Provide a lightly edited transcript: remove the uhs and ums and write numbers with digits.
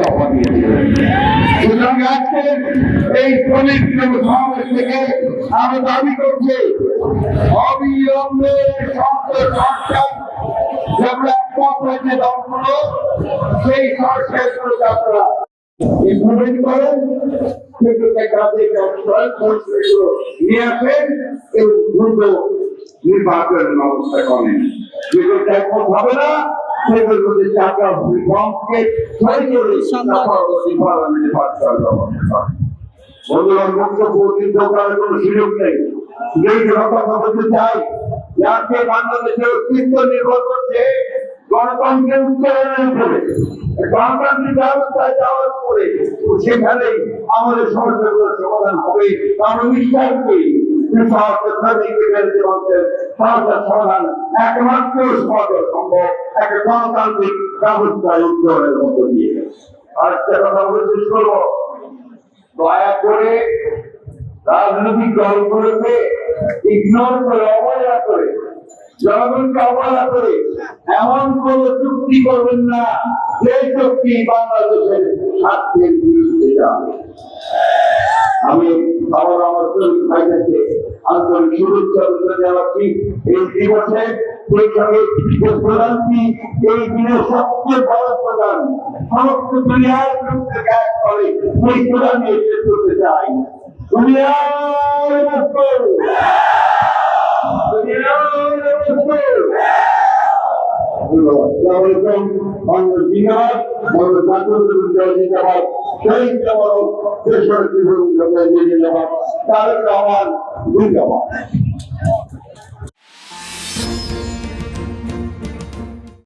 দফা দিয়েছিলেন। সুতরাং আজকে এই পবিত্র সমাবেশ থেকে আমরা দাবি করছি অবিলম্বে সংসদ সরকার যেগুলো একমত হয়েছে দলগুলো সেই সরকারগুলো আপনারা ইমপ্লিমেন্ট করেন, সেগুলোকে কাজে নিয়ে আসেন এবং দ্রুত নির্বাচনের ব্যবস্থা করেন। যেগুলো একমত হবে না সেগুলোর মধ্যে টাকা রিফর্মকে তৈরি করে পার্লামেন্টে পাস করার ব্যবস্থা করেন। বন্ধুরা, বক্তব্য চিন্তা করার কোনো সুযোগ নেই। এই কথা বলতে চাই যে আজকে বাংলাদেশের অস্তিত্ব নির্ভর করছে গণতন্ত্রের উত্তরণের উপরে। গণতান্ত্রিক ব্যবস্থায় যাওয়ার পরে সেখানেই আমাদের সমস্যাগুলোর সমাধান হবে। আমরা বিশ্বাস করি সমাধান একমাত্র সমাধান সম্ভব একটা গণতান্ত্রিক ব্যবস্থায় উত্তরণের মধ্য দিয়ে। আরেকটা কথা বলে শেষ করবো, দয়া করে রাজনৈতিক দলগুলোকে ইগনোর করে অবহেলা করে জনগণকে অবহেলা করে এমন কোন চুক্তি করবেন না যে চুক্তি বাংলাদেশের স্বার্থের বিরুদ্ধে যাবে। আমি আবার আমার শরীর ভাইদেরকে আন্তরিক শুভেচ্ছা জানাচ্ছি এই দিবসে। সেই সঙ্গে যে প্রধানটি এই দিনের সবচেয়ে বড় প্রধান সমস্ত দুনিয়ার বিরুদ্ধে ত্যাগ করে সেই প্রধান নিয়ে শেষ করতে চাই। ধন্যবাদ।